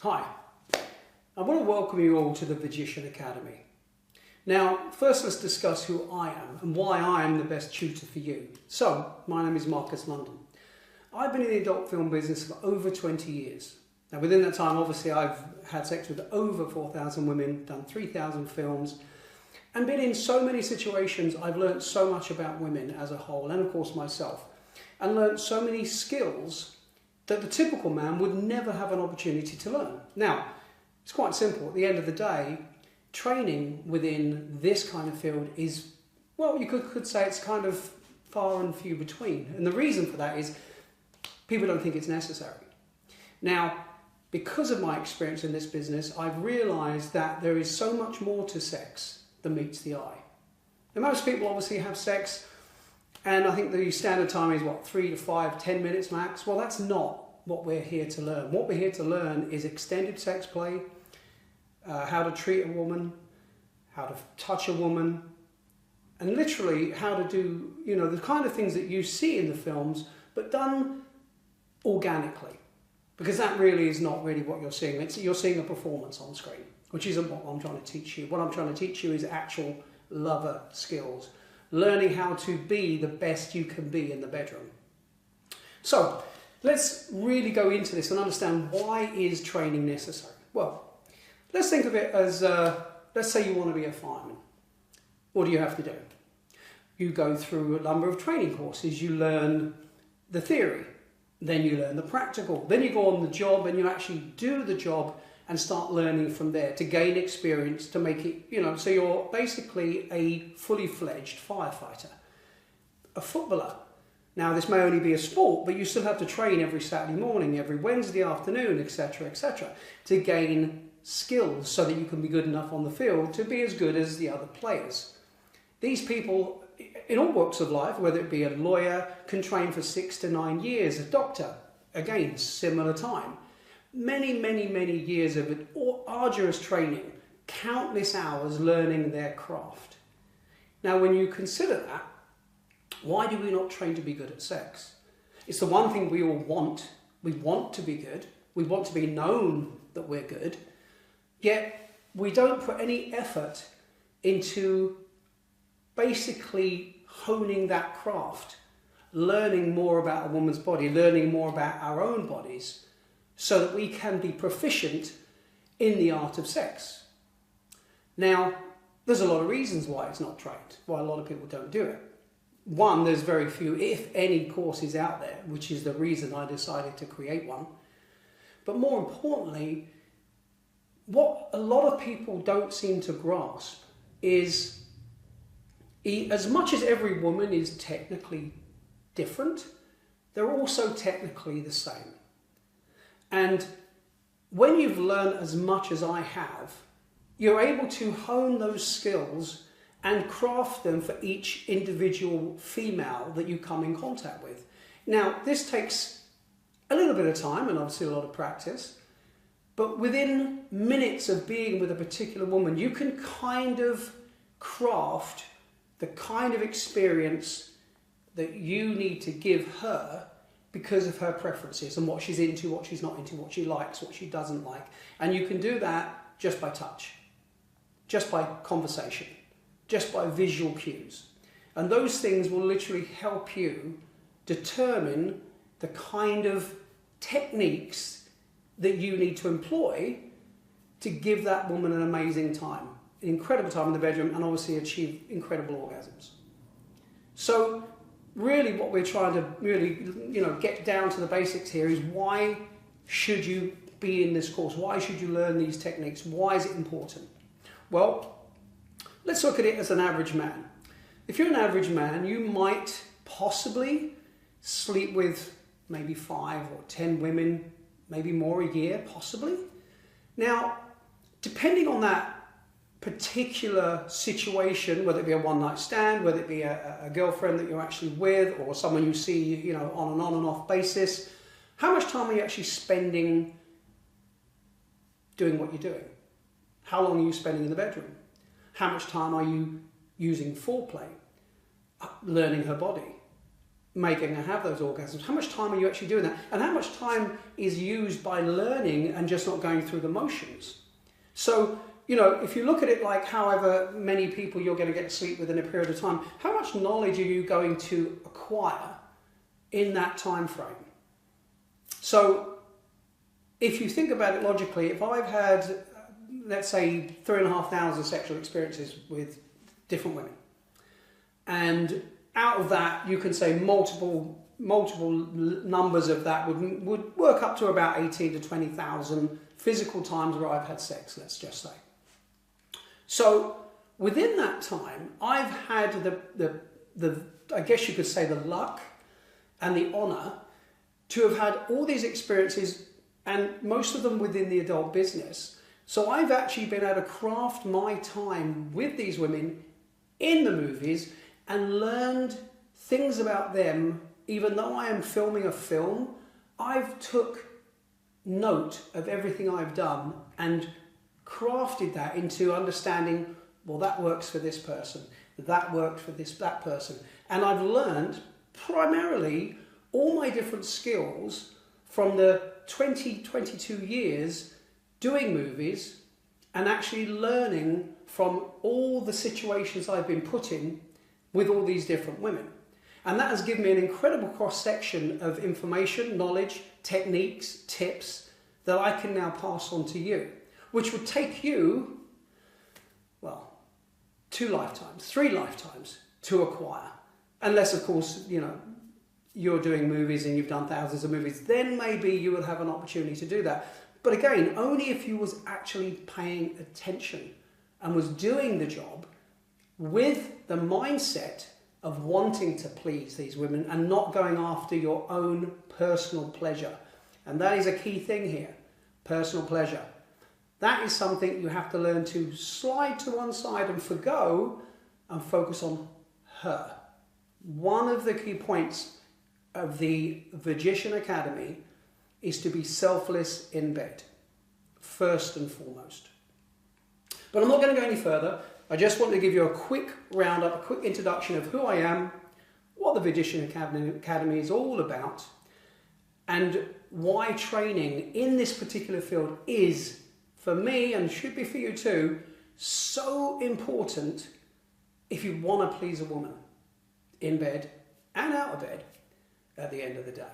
Hi, I want to welcome you all to the Magician Academy. Now, first let's discuss who I am and why I am the best tutor for you. So, my name is Marcus London. I've been in the adult film business for over 20 years. Now, within that time, obviously, I've had sex with over 4,000 women, done 3,000 films, and been in so many situations. I've learned so much about women as a whole, and of course myself, and learned so many skills that the typical man would never have an opportunity to learn. Now, it's quite simple. At the end of the day, training within this kind of field is, well, you could say it's kind of far and few between. And the reason for that is people don't think it's necessary. Now, because of my experience in this business, I've realised that there is so much more to sex than meets the eye. And most people obviously have sex, and I think the standard time is, 3 to 5, 10 minutes max? Well, that's not what we're here to learn. What we're here to learn is extended sex play, how to treat a woman, how to touch a woman, and literally how to do, the kind of things that you see in the films, but done organically. Because that really is not really what you're seeing. You're seeing a performance on screen, which isn't what I'm trying to teach you. What I'm trying to teach you is actual lover skills. Learning how to be the best you can be in the bedroom. So, let's really go into this and understand, why is training necessary? Well, let's think of it as, let's say you want to be a fireman. What do you have to do? You go through a number of training courses. You learn the theory, then you learn the practical, then you go on the job and you actually do the job and start learning from there to gain experience, to make it, so you're basically a fully fledged firefighter. A footballer. Now, this may only be a sport, but you still have to train every Saturday morning, every Wednesday afternoon, etc., to gain skills so that you can be good enough on the field to be as good as the other players. These people, in all walks of life, whether it be a lawyer, can train for 6 to 9 years. A doctor, again, similar time. Many years of arduous training, countless hours learning their craft. Now, when you consider that, why do we not train to be good at sex? It's the one thing we all want. We want to be good. We want to be known that we're good. Yet, we don't put any effort into basically honing that craft, learning more about a woman's body, learning more about our own bodies, so that we can be proficient in the art of sex. Now, there's a lot of reasons why it's not trained, why a lot of people don't do it. One, there's very few, if any, courses out there, which is the reason I decided to create one. But more importantly, what a lot of people don't seem to grasp is, as much as every woman is technically different, they're also technically the same. And when you've learned as much as I have, you're able to hone those skills and craft them for each individual female that you come in contact with. Now, this takes a little bit of time and obviously a lot of practice, but within minutes of being with a particular woman, you can kind of craft the kind of experience that you need to give her because of her preferences and what she's into, what she's not into, what she likes, what she doesn't like. And you can do that just by touch, just by conversation, just by visual cues. And those things will literally help you determine the kind of techniques that you need to employ to give that woman an amazing time, an incredible time in the bedroom, and obviously achieve incredible orgasms. So really what we're trying to really, get down to the basics here is, why should you be in this course? Why should you learn these techniques? Why is it important? Well, let's look at it as an average man. If you're an average man, you might possibly sleep with maybe 5 or 10 women, maybe more a year, possibly. Now, depending on that particular situation, whether it be a one-night stand, whether it be a girlfriend that you're actually with, or someone you see, on an on and off basis, how much time are you actually spending doing what you're doing? How long are you spending in the bedroom? How much time are you using foreplay, learning her body, making and have those orgasms? How much time are you actually doing that? And how much time is used by learning and just not going through the motions? So, you know, if you look at it like however many people you're going to get to sleep with in a period of time, how much knowledge are you going to acquire in that time frame? So if you think about it logically, if I've had, let's say, 3,500 sexual experiences with different women, and out of that you can say multiple numbers of that would work up to about 18 to 20,000 physical times where I've had sex, let's just say. So within that time, I've had the I guess you could say, the luck and the honor to have had all these experiences, and most of them within the adult business. So I've actually been able to craft my time with these women in the movies and learned things about them. Even though I am filming a film, I've took note of everything I've done and crafted that into understanding, well, that works for this person, that worked for that person. And I've learned primarily all my different skills from the 22 years doing movies and actually learning from all the situations I've been put in with all these different women. And that has given me an incredible cross-section of information, knowledge, techniques, tips that I can now pass on to you, which would take you, well, 2 lifetimes, 3 lifetimes to acquire. Unless, of course, you know, you're doing movies and you've done thousands of movies, then maybe you would have an opportunity to do that. But again, only if you was actually paying attention and was doing the job with the mindset of wanting to please these women and not going after your own personal pleasure. And that is a key thing here, personal pleasure. That is something you have to learn to slide to one side and forgo and focus on her. One of the key points of the Vagician Academy is to be selfless in bed, first and foremost. But I'm not going to go any further. I just want to give you a quick roundup, a quick introduction of who I am, what the Vagician Academy is all about, and why training in this particular field is, for me, and should be for you too, so important if you want to please a woman in bed and out of bed at the end of the day.